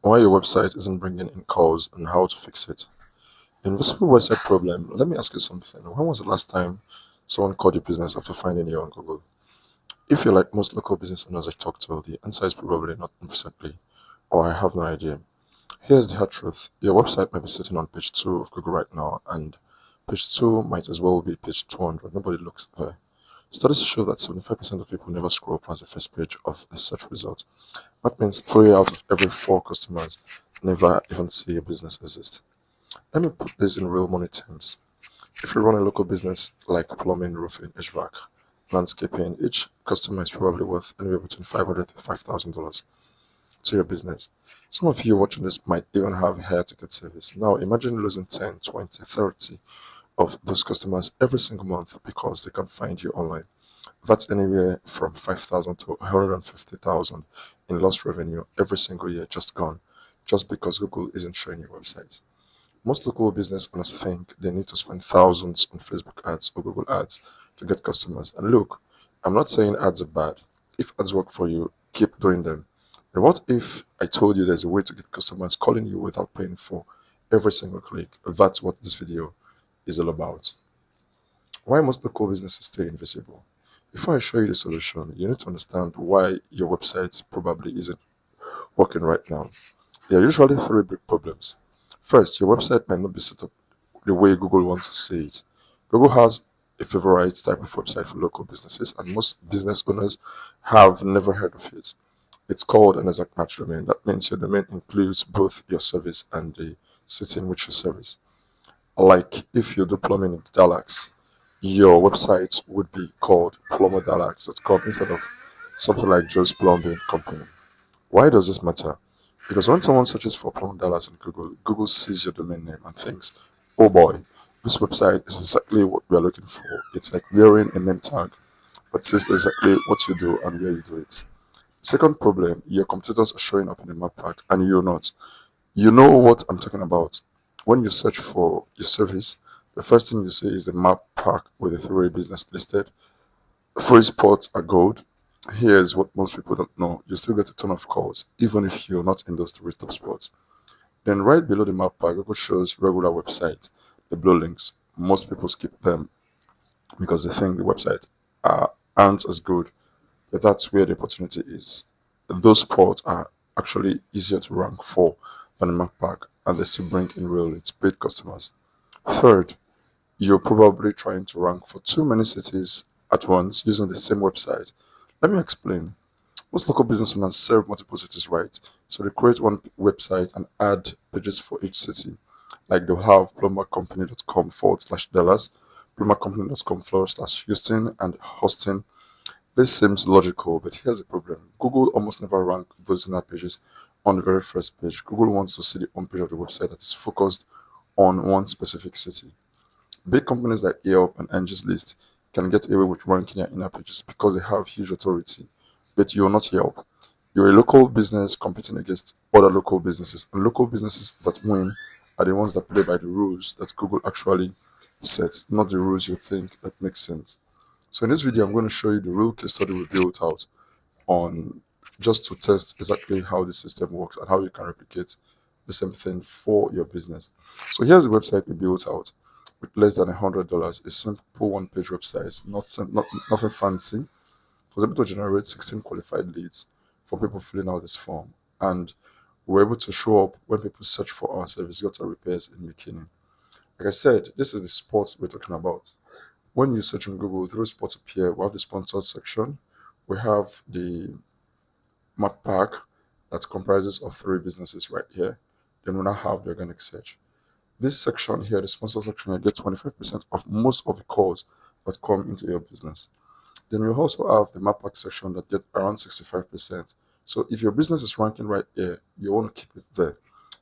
Why your website isn't bringing in calls and how to fix it. Invisible website problem. Let me ask you something. When was the last time someone called your business after finding you on Google? If you're like most local business owners I talk to, the answer is probably not recently, or I have no idea. Here's the hard truth. Your website might be sitting on page 2 of Google right now, and page 2 might as well be page 200. Nobody looks there. Studies show that 75% of people never scroll past the first page of the search result. That means 3 out of every 4 customers never even see your business exist. Let me put this in real money terms. If you run a local business like plumbing, roofing, HVAC, landscaping, each customer is probably worth anywhere between $500 to $5,000 to your business. Some of you watching this might even have a higher ticket service. Now imagine losing 10, 20, 30 of those customers every single month because they can't find you online. That's anywhere from 5,000 to 150,000 in lost revenue every single year just gone, just because Google isn't showing your website. Most local business owners think they need to spend thousands on Facebook ads or Google ads to get customers. And look, I'm not saying ads are bad. If ads work for you, keep doing them. But what if I told you there's a way to get customers calling you without paying for every single click? That's what this video is all about. Why must local businesses stay invisible? Before I show you the solution, you need to understand why your website probably isn't working right now. There are usually three big problems. First, your website might not be set up the way Google wants to see it. Google has a favorite type of website for local businesses, and most business owners have never heard of it. It's called an exact match domain. That means your domain includes both your service and the city in which you service. Like if you do plumbing in Dallas, your website would be called plumberdallas.com instead of something like Joe's Plumbing Company. Why does this matter? Because when someone searches for Plum Dallas on Google, Google sees your domain name and thinks, oh boy, this website is exactly what we are looking for. It's like wearing a name tag, but says exactly what you do and where you do it. Second problem, your competitors are showing up in the map pack and you're not. You know what I'm talking about. When you search for your service, the first thing you see is the map pack with the three business listed. Free spots are gold. Here's what most people don't know. You still get a ton of calls, even if you're not in those three top spots. Then right below the map bar, Google shows regular websites, the blue links. Most people skip them because they think the website aren't as good, but that's where the opportunity is. Those spots are actually easier to rank for than the map pack, and they still bring in real leads, paid customers. Third, you're probably trying to rank for too many cities at once using the same website. Let me explain. Most local business owners serve multiple cities, right? So they create one website and add pages for each city. Like they'll have plumbercompany.com/Dallas, plumbercompany.com/Houston, and Austin. This seems logical, but here's the problem. Google almost never rank those inner pages on the very first page. Google wants to see the home page of the website that is focused on one specific city. Big companies like Yelp and Angie's List can get away with ranking their inner pages because they have huge authority. But you're not Yelp. You're a local business competing against other local businesses. And local businesses that win are the ones that play by the rules that Google actually sets, not the rules you think that make sense. So in this video, I'm going to show you the real case study we built out on just to test exactly how the system works and how you can replicate the same thing for your business. So here's the website we built out with less than $100. A simple one-page website, not nothing fancy. Was able to generate 16 qualified leads from people filling out this form, and we were able to show up when people search for our service, gutter repairs in McKinney. Like I said, this is the sports we're talking about. When you search on Google, three spots appear. We have the sponsored section, we have the map pack that comprises of three businesses right here. Then we now have the organic search. This section here, the sponsor section, you get 25% of most of the calls that come into your business. Then you also have the map pack section that get around 65%. So if your business is ranking right here, you want to keep it there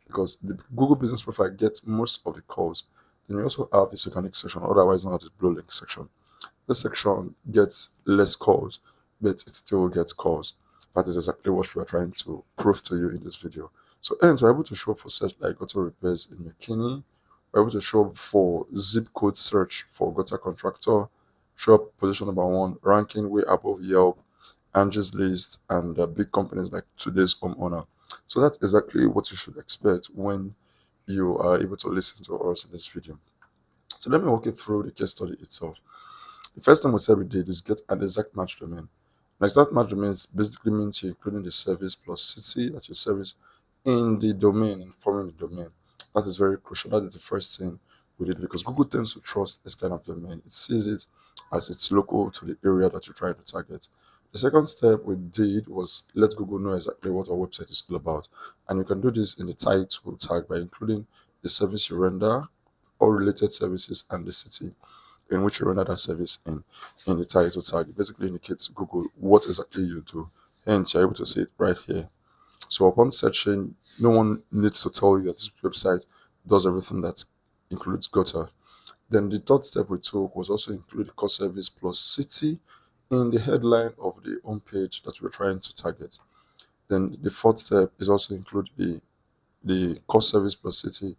because the Google Business Profile gets most of the calls. Then you also have this organic section, otherwise known as the blue link section. This section gets less calls, but it still gets calls. That is exactly what we are trying to prove to you in this video. So hence, we're able to show up for search like auto repairs in McKinney. We're able to show up for zip code search for gutter contractor, show up position number one, ranking way above Yelp, Angie's List, and big companies like Today's Homeowner. So that's exactly what you should expect when you are able to listen to us in this video. So let me walk you through the case study itself. The first thing we said we did is get an exact match domain. An exact match domain basically means you're including the service plus city that you service in the domain, informing the domain. That is very crucial. That is the first thing we did because Google tends to trust this kind of domain. It sees it as it's local to the area that you're trying to target. The second step we did was let Google know exactly what our website is all about. And you can do this in the title tag by including the service you render, all related services, and the city in which you render that service in the title tag. It basically indicates to Google what exactly you do. Hence, you're able to see it right here. So upon searching, no one needs to tell you that this website does everything that includes Gutter. Then the third step we took was also include core service plus city in the headline of the homepage that we're trying to target. Then the fourth step is also include the core service plus city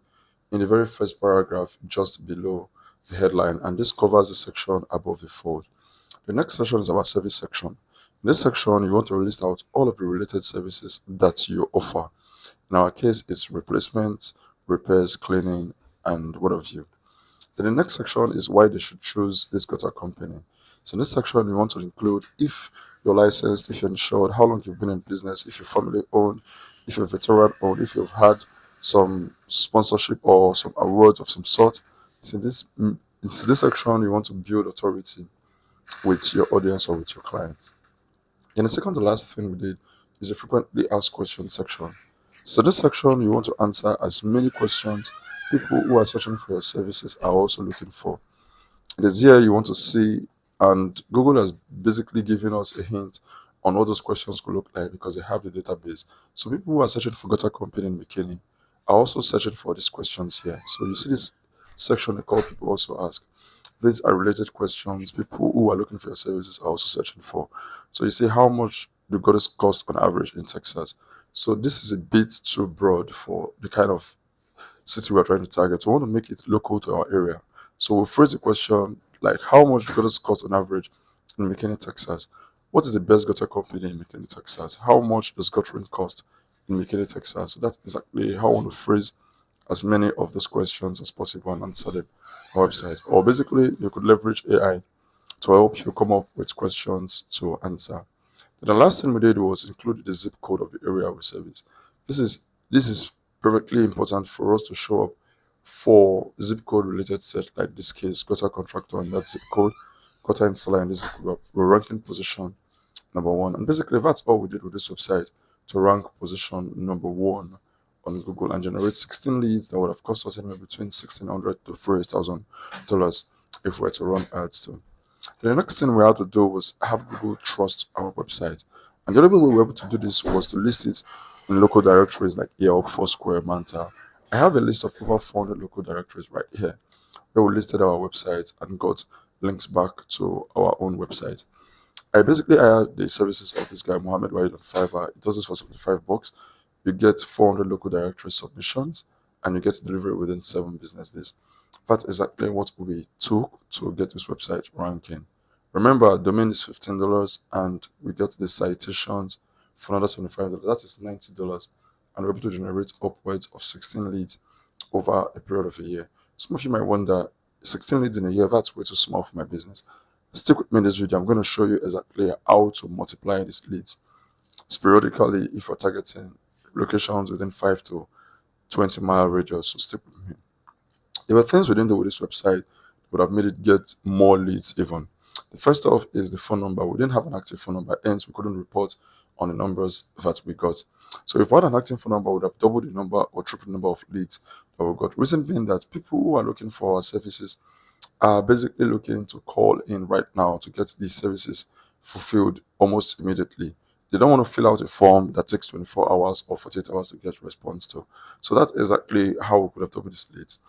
in the very first paragraph just below the headline, and this covers the section above the fold. The next section is our service section. In this section, you want to list out all of the related services that you offer. In our case, it's replacement, repairs, cleaning, and what have you. Then the next section is why they should choose this gutter company. So in this section, you want to include if you're licensed, if you're insured, how long you've been in business, if you're family owned, if you're veteran owned, if you've had some sponsorship or some awards of some sort. It's in this section you want to build authority with your audience or with your clients. Then the second to last thing we did is a frequently asked questions section. So this section you want to answer as many questions people who are searching for your services are also looking for. It is here you want to see, and Google has basically given us a hint on what those questions could look like because they have the database. So people who are searching for gutter company in bikini are also searching for these questions here. So you see this section they call people also ask. These are related questions people who are looking for your services are also searching for. So you see how much the gutters cost on average in Texas. So this is a bit too broad for the kind of city we're trying to target. So we want to make it local to our area. So we'll phrase the question like how much the gutters cost on average in McKinney, Texas? What is the best gutter company in McKinney, Texas? How much does guttering cost in McKinney, Texas? So that's exactly how I want to phrase as many of those questions as possible and answer them on our website. Or basically, you could leverage AI to help you come up with questions to answer. Then the last thing we did was include the zip code of the area we service. This is perfectly important for us to show up for zip code related search like this case, gutter contractor and that zip code, gutter installer and this zip code. We're ranking position number one. And basically that's all we did with this website to rank position number one on Google and generate 16 leads that would have cost us anywhere between $1,600 to $3,000 if we were to run ads to. The next thing we had to do was have Google trust our website. And the only way we were able to do this was to list it in local directories like Yelp, Foursquare, Manta. I have a list of over 400 local directories right here where we listed our website and got links back to our own website. I basically hired the services of this guy, Mohammed Wahid on Fiverr. It does this for $75. You get 400 local directory submissions and you get delivery within 7 business days. That's exactly what we took to get this website ranking. Remember, domain is $15 and we got the citations for another $75. That is $90. And we're able to generate upwards of 16 leads over a period of a year. Some of you might wonder, 16 leads in a year, that's way too small for my business. Stick with me in this video. I'm going to show you exactly how to multiply these leads. Periodically, if you're targeting locations within 5 to 20 mile radius, so stick with me. There were things we didn't do with this website that would have made it get more leads even. The first off is the phone number. We didn't have an active phone number, hence we couldn't report on the numbers that we got. So if we had an active phone number, we would have doubled the number or tripled the number of leads that we got. Reason being that people who are looking for our services are basically looking to call in right now to get these services fulfilled almost immediately. They don't want to fill out a form that takes 24 hours or 48 hours to get response to. So that's exactly how we could have doubled these leads.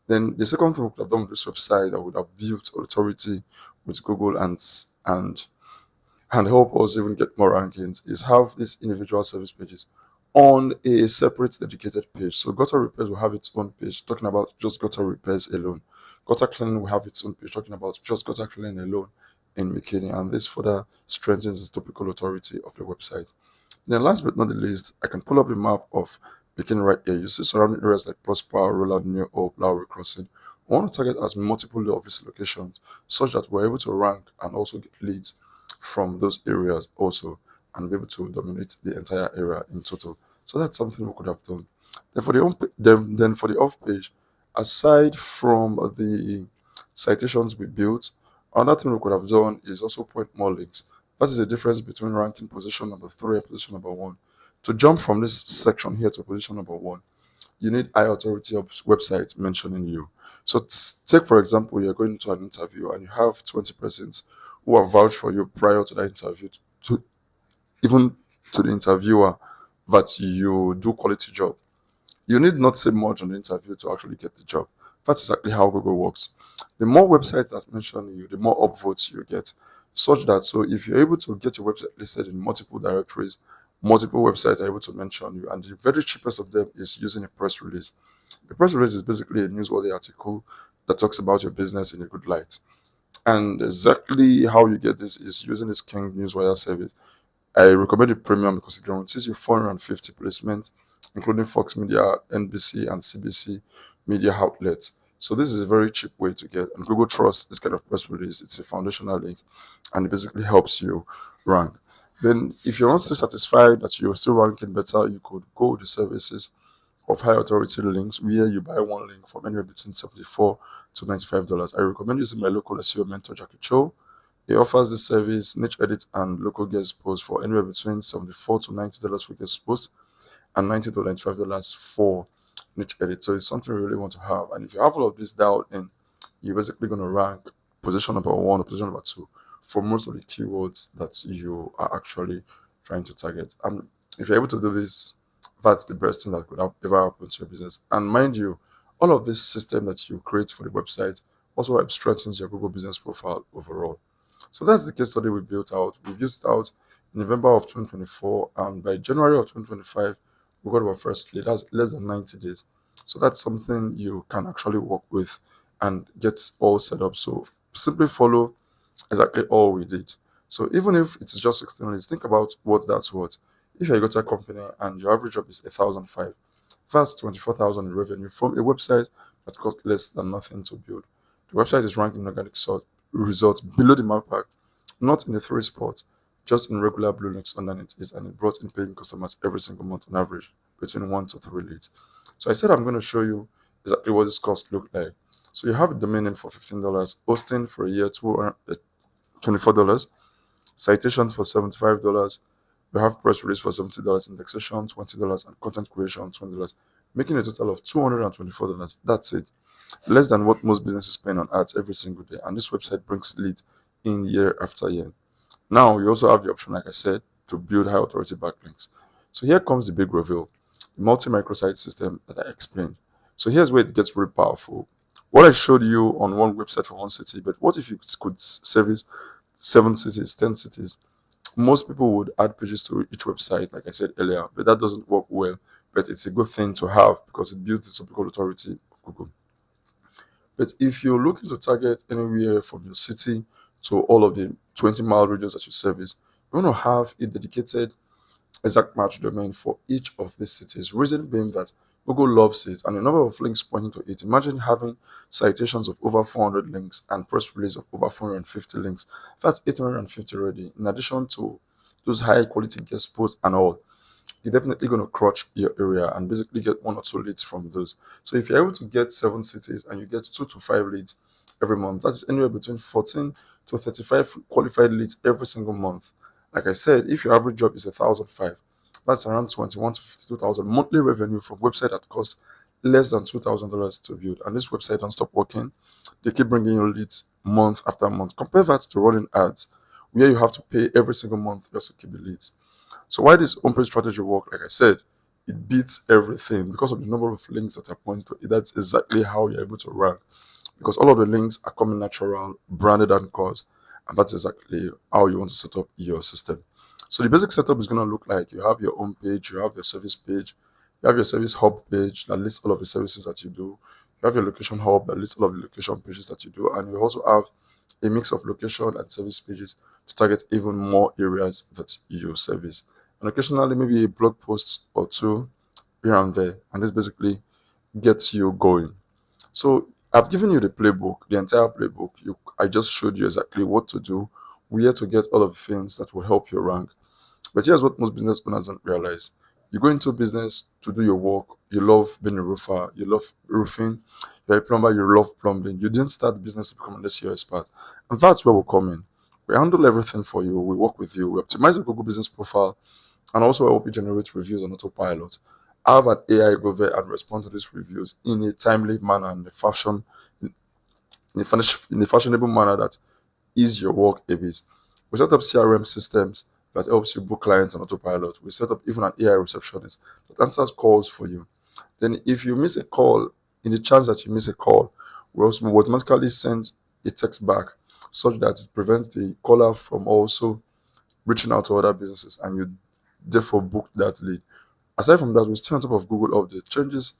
Then the second thing we could have done with this website that would have built authority with Google and help us even get more rankings is have these individual service pages on a separate dedicated page. So gutter repairs will have its own page talking about just gutter repairs alone. Gutter cleaning will have its own page talking about just gutter cleaning alone in McKinney, and this further strengthens the topical authority of the website. Then last but not the least, I can pull up a map of Peking right here. You see surrounding areas like Prosper, Roland, New Hope, Lowry Crossing. I want to target as multiple of these locations such that we're able to rank and also get leads from those areas also and be able to dominate the entire area in total. So that's something we could have done. Then for the then for the off page, aside from the citations we built, another thing we could have done is also point more links. That is the difference between ranking position number three and position number one. To jump from this section here to position number one, you need high authority of websites mentioning you. So take for example, you're going to an interview and you have 20 persons who have vouched for you prior to that interview, to even to the interviewer that you do quality job. You need not say much on the interview to actually get the job. That's exactly how Google works. The more websites that mention you, the more upvotes you get. Such that so if you're able to get your website listed in multiple directories, multiple websites are able to mention you, and the very cheapest of them is using a press release. A press release is basically a newsworthy article that talks about your business in a good light. And exactly how you get this is using this King Newswire service. I recommend it premium because it guarantees you 450 placements, including Fox Media, NBC, and CBC media outlets. So this is a very cheap way to get, and Google trusts this kind of press release. It's a foundational link, and it basically helps you rank. Then, if you're not still satisfied that you're still ranking better, you could go to the services of high authority links where you buy one link from anywhere between $74 to $95. I recommend using my local SEO mentor, Jackie Cho. He offers this service, niche edit, and local guest posts for anywhere between $74 to $90 for guest posts and $90 to $95 for niche edit. So it's something you really want to have. And if you have all of this dialed in, you're basically going to rank position number one or position number two for most of the keywords that you are actually trying to target. And if you're able to do this, that's the best thing that could have ever happen to your business. And mind you, all of this system that you create for the website also helps strengthens your Google business profile overall. So that's the case study we built out. We built it out in November of 2024, and by January of 2025, we got our first lead. That's less than 90 days. So that's something you can actually work with and get all set up. So simply follow exactly all we did. So even if it's just 16 minutes, think about what that's worth. If you're a to a company and your average job is 1,005, that's 24,000 in revenue from a website that cost less than nothing to build. The website is ranked in organic results below the map pack, not in the three spot, just in regular blue links underneath it, and it brought in paying customers every single month on average between 1 to 3 leads. So I said I'm going to show you exactly what this cost looked like. So you have a domain name for $15, hosting for a year $24, citations for $75. We have press release for $70, indexation $20, and content creation $20, making a total of $224. That's it. Less than what most businesses spend on ads every single day. And this website brings lead in year after year. Now, you also have the option, like I said, to build high authority backlinks. So here comes the big reveal, the multi-microsite system that I explained. So here's where it gets really powerful. What I showed you on one website for one city, but what if you could service 7 cities, 10 cities? Most people would add pages to each website, like I said earlier, but that doesn't work well. But it's a good thing to have because it builds the so-called authority of Google. But if you're looking to target anywhere from your city to all of the 20-mile radius that you service, you want to have a dedicated exact match domain for each of these cities. Reason being that Google loves it and a number of links pointing to it. Imagine having citations of over 400 links and press release of over 450 links. That's 850 already. In addition to those high quality guest posts and all, you're definitely going to crush your area and basically get 1 or 2 leads from those. So if you're able to get 7 cities and you get 2 to 5 leads every month, that's anywhere between 14 to 35 qualified leads every single month. Like I said, if your average job is 1,005, that's around 21 to 52,000 monthly revenue from website that costs less than $2,000 to build. And this website don't stop working. They keep bringing you leads month after month. Compare that to running ads, where you have to pay every single month just to keep the leads. So why this homepage strategy work? Like I said, it beats everything because of the number of links that are pointing to it. That's exactly how you're able to rank, because all of the links are coming natural, branded anchors, and that's exactly how you want to set up your system. So the basic setup is going to look like you have your home page, you have your service page, you have your service hub page that lists all of the services that you do, you have your location hub that lists all of the location pages that you do, and you also have a mix of location and service pages to target even more areas that you service. and occasionally maybe a blog post or two here and there. And this basically gets you going. So I've given you the playbook, the entire playbook. I just showed you exactly what to do, where to get all of the things that will help you rank. But here's what most business owners don't realize. You go into business to do your work. You love being a roofer. You love roofing. You're a plumber. You love plumbing. You didn't start the business to become an SEO expert. And that's where we come in. We handle everything for you. We work with you. We optimize your Google business profile and also help you generate reviews on autopilot. Have an AI go there and respond to these reviews in a timely manner and in a fashionable manner that ease your work a bit. We set up CRM systems that helps you book clients on autopilot. We set up even an AI receptionist that answers calls for you. Then, if you miss a call, in the chance that you miss a call, we also automatically send a text back such that it prevents the caller from also reaching out to other businesses and you therefore book that lead. Aside from that, we stay on top of Google update. Changes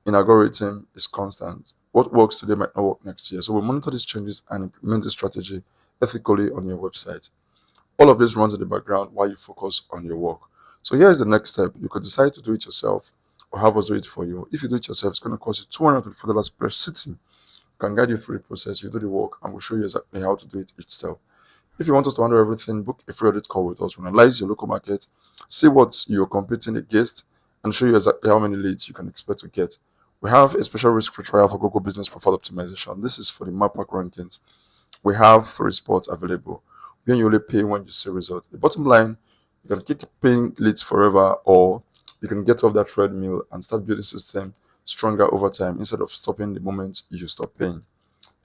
in algorithm is constant. What works today might not work next year. So we monitor these changes and implement the strategy ethically on your website. All of this runs in the background while you focus on your work. So here's the next step. You could decide to do it yourself or have us do it for you. If you do it yourself, it's going to cost you $224 per sitting. We can guide you through the process. You do the work and we'll show you exactly how to do it each step. If you want us to handle everything, book a free audit call with us. We analyze your local market, see what you're competing against, and show you exactly how many leads you can expect to get. We have a special risk free trial for Google Business Profile Optimization. This is for the MapPack rankings. We have free spots available. When you only pay when you see results. The bottom line, you can keep paying leads forever, or you can get off that treadmill and start building system stronger over time instead of stopping the moment you stop paying.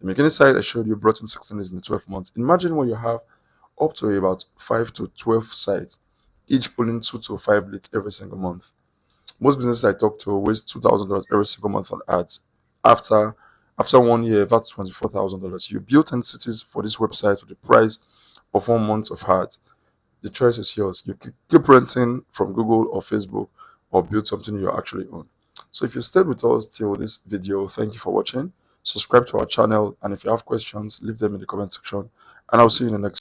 The beginning site I showed you brought in 16 leads in 12 months. Imagine when you have up to about 5 to 12 sites, each pulling 2 to 5 leads every single month. Most businesses I talk to waste $2,000 every single month on ads. After 1 year, that's $24,000. You built 10 cities for this website with the price of 1 month of ads. The choice is yours. You can keep renting from Google or Facebook or build something you actually own. So if you stayed with us till this video, thank you for watching. Subscribe to our channel, and if you have questions, leave them in the comment section, and I'll see you in the next